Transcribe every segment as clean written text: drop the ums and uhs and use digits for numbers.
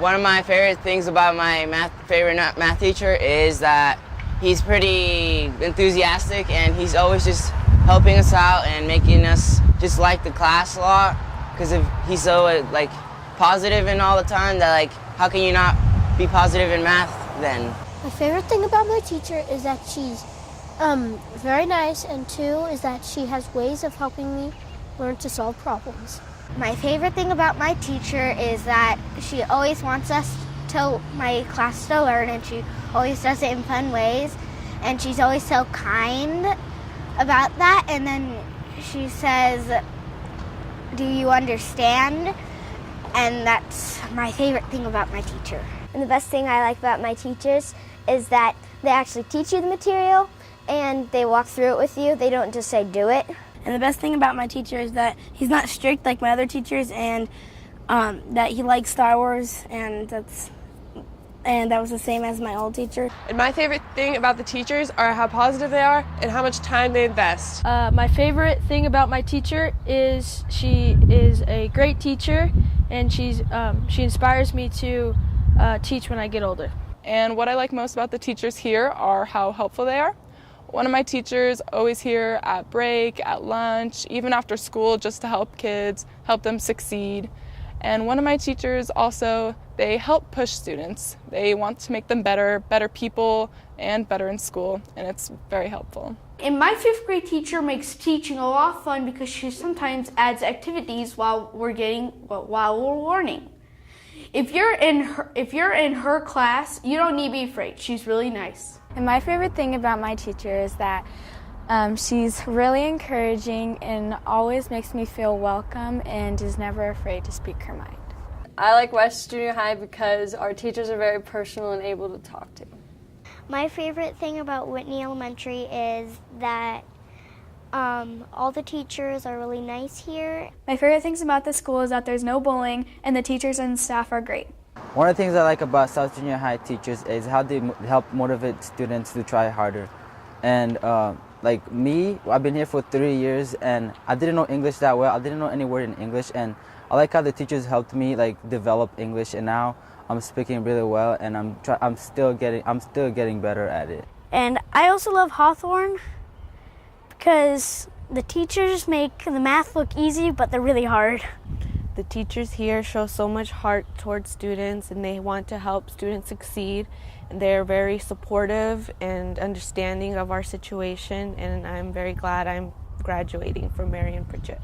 One of my favorite things about my favorite math teacher is that he's pretty enthusiastic and he's always just helping us out and making us just like the class a lot, because he's so like positive and all the time that like how can you not be positive in math then? My favorite thing about my teacher is that she's very nice, and two is that she has ways of helping me learn to solve problems. My favorite thing about my teacher is that she always wants my class to learn, and she always does it in fun ways, and she's always so kind about that. And then she says, "Do you understand?" And that's my favorite thing about my teacher. And the best thing I like about my teachers is that they actually teach you the material and they walk through it with you. They don't just say do it. And the best thing about my teacher is that he's not strict like my other teachers, and that he likes Star Wars, and that was the same as my old teacher. And my favorite thing about the teachers are how positive they are and how much time they invest. My favorite thing about my teacher is she is a great teacher, and she inspires me to teach when I get older. And what I like most about the teachers here are how helpful they are. One of my teachers always here at break, at lunch, even after school, just to help kids, help them succeed. And one of my teachers also, they help push students. They want to make them better people, and better in school, and it's very helpful. And my 5th grade teacher makes teaching a lot of fun because she sometimes adds activities while we're learning. If you're in her class, you don't need to be afraid. She's really nice. And my favorite thing about my teacher is that she's really encouraging and always makes me feel welcome and is never afraid to speak her mind. I like West Junior High because our teachers are very personal and able to talk to. My favorite thing about Whitney Elementary is that all the teachers are really nice here. My favorite things about the school is that there's no bullying and the teachers and staff are great. One of the things I like about South Junior High teachers is how they help motivate students to try harder. And like me, I've been here for 3 years and I didn't know English that well. I didn't know any word in English, and I like how the teachers helped me like develop English, and now I'm speaking really well, and I'm still getting better at it. And I also love Hawthorne because the teachers make the math look easy, but they're really hard. The teachers here show so much heart towards students, and they want to help students succeed. And they're very supportive and understanding of our situation, and I'm very glad I'm graduating from Marion Pritchett.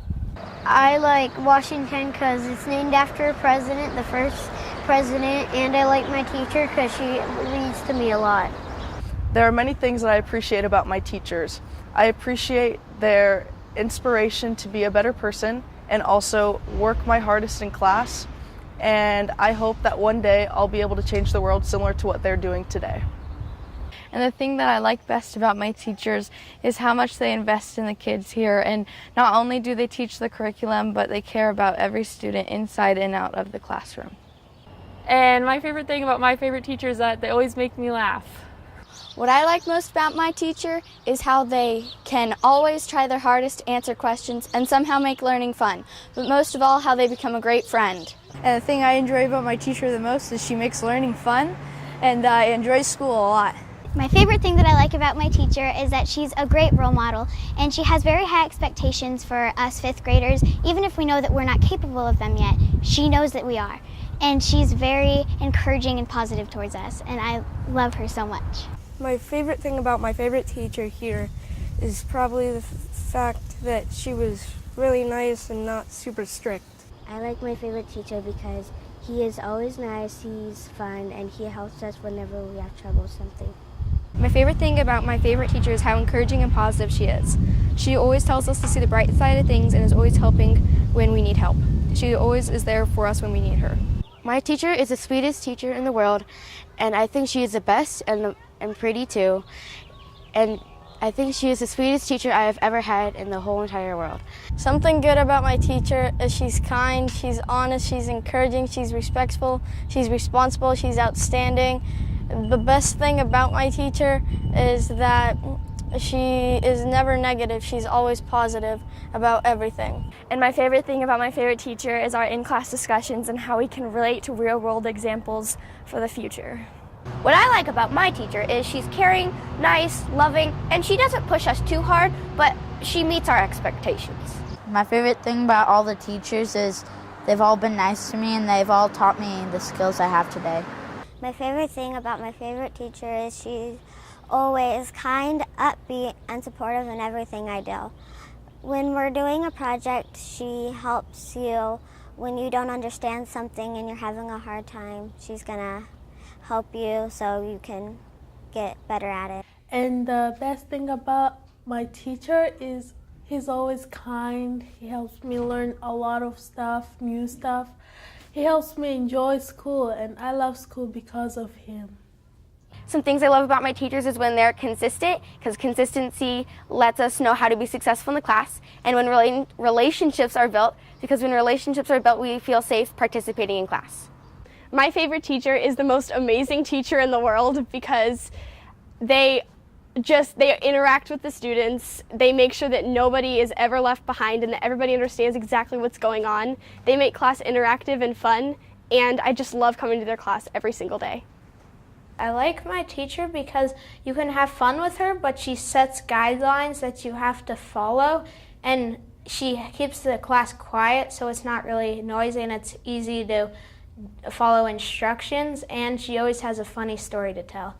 I like Washington because it's named after a president, the first president, and I like my teacher because she reads to me a lot. There are many things that I appreciate about my teachers. I appreciate their inspiration to be a better person and also work my hardest in class. And I hope that one day I'll be able to change the world similar to what they're doing today. And the thing that I like best about my teachers is how much they invest in the kids here. And not only do they teach the curriculum, but they care about every student inside and out of the classroom. And my favorite thing about my favorite teacher is that they always make me laugh. What I like most about my teacher is how they can always try their hardest to answer questions and somehow make learning fun, but most of all, how they become a great friend. And the thing I enjoy about my teacher the most is she makes learning fun, and I enjoy school a lot. My favorite thing that I like about my teacher is that she's a great role model, and she has very high expectations for us 5th graders, even if we know that we're not capable of them yet. She knows that we are, and she's very encouraging and positive towards us, and I love her so much. My favorite thing about my favorite teacher here is probably the fact that she was really nice and not super strict. I like my favorite teacher because he is always nice, he's fun, and he helps us whenever we have trouble with something. My favorite thing about my favorite teacher is how encouraging and positive she is. She always tells us to see the bright side of things and is always helping when we need help. She always is there for us when we need her. My teacher is the sweetest teacher in the world, and I think she is the best and pretty too. And I think she is the sweetest teacher I have ever had in the whole entire world. Something good about my teacher is she's kind, she's honest, she's encouraging, she's respectful, she's responsible, she's outstanding. The best thing about my teacher is that She is never negative. She's always positive about everything. And my favorite thing about my favorite teacher is our in-class discussions and how we can relate to real-world examples for the future. What I like about my teacher is she's caring, nice, loving, and she doesn't push us too hard, but she meets our expectations. My favorite thing about all the teachers is they've all been nice to me and they've all taught me the skills I have today. My favorite thing about my favorite teacher is she's always kind, upbeat, and supportive in everything I do. When we're doing a project, she helps you when you don't understand something and you're having a hard time. She's gonna help you so you can get better at it. And the best thing about my teacher is he's always kind. He helps me learn a lot of stuff, new stuff. He helps me enjoy school, and I love school because of him. Some things I love about my teachers is when they're consistent, because consistency lets us know how to be successful in the class, and when relationships are built, because when relationships are built, we feel safe participating in class. My favorite teacher is the most amazing teacher in the world because they interact with the students. They make sure that nobody is ever left behind and that everybody understands exactly what's going on. They make class interactive and fun, and I just love coming to their class every single day. I like my teacher because you can have fun with her, but she sets guidelines that you have to follow, and she keeps the class quiet so it's not really noisy and it's easy to follow instructions, and she always has a funny story to tell.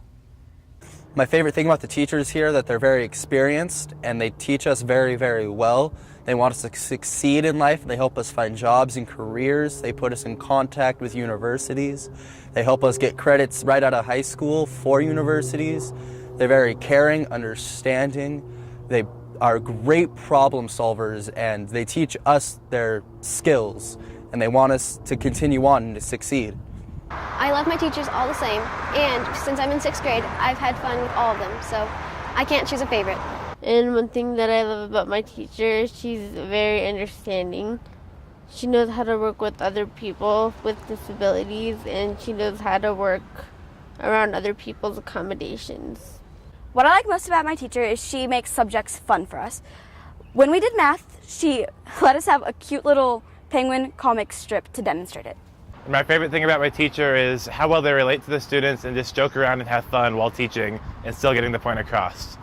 My favorite thing about the teachers here is that they're very experienced and they teach us very, very well. They want us to succeed in life. They help us find jobs and careers. They put us in contact with universities. They help us get credits right out of high school for universities. They're very caring, understanding. They are great problem solvers, and they teach us their skills, and they want us to continue on and to succeed. I love my teachers all the same, and since I'm in 6th grade, I've had fun with all of them, so I can't choose a favorite. And one thing that I love about my teacher is she's very understanding. She knows how to work with other people with disabilities, and she knows how to work around other people's accommodations. What I like most about my teacher is she makes subjects fun for us. When we did math, she let us have a cute little penguin comic strip to demonstrate it. My favorite thing about my teacher is how well they relate to the students and just joke around and have fun while teaching and still getting the point across.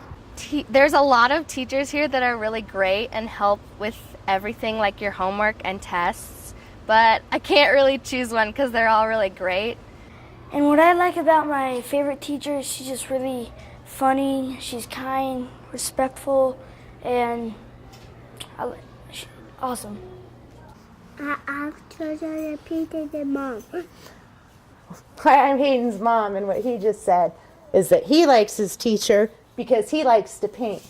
There's a lot of teachers here that are really great and help with everything like your homework and tests, but I can't really choose one because they're all really great. And what I like about my favorite teacher is she's just really funny, she's kind, respectful, and awesome. I asked Hayden's mom. I'm Hayden's mom, and what he just said is that he likes his teacher because he likes to paint.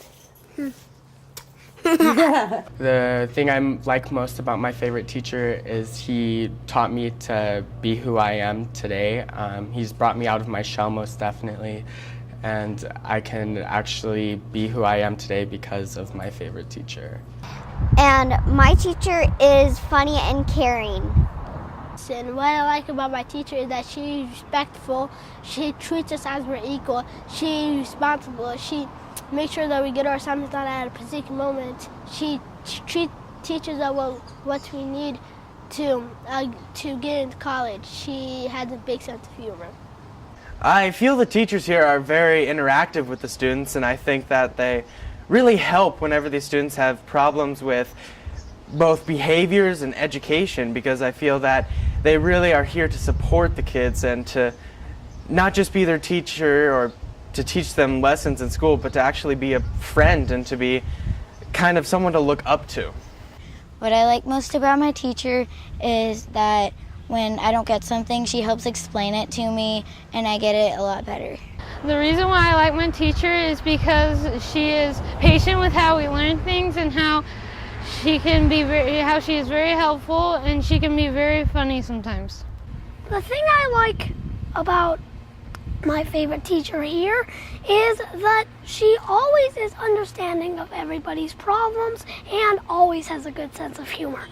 The thing I like most about my favorite teacher is he taught me to be who I am today. He's brought me out of my shell most definitely, and I can actually be who I am today because of my favorite teacher. And my teacher is funny and caring. And what I like about my teacher is that she's respectful, she treats us as we're equal, she's responsible, she makes sure that we get our assignments done at a particular moment. She teaches us what we need to get into college. She has a big sense of humor. I feel the teachers here are very interactive with the students, and I think that they really help whenever these students have problems with both behaviors and education, because I feel that they really are here to support the kids and to not just be their teacher or to teach them lessons in school, but to actually be a friend and to be kind of someone to look up to. What I like most about my teacher is that when I don't get something, she helps explain it to me and I get it a lot better. The reason why I like my teacher is because she is patient with how we learn things and how she can be how she is very helpful, and she can be very funny sometimes. The thing I like about my favorite teacher here is that she always is understanding of everybody's problems and always has a good sense of humor.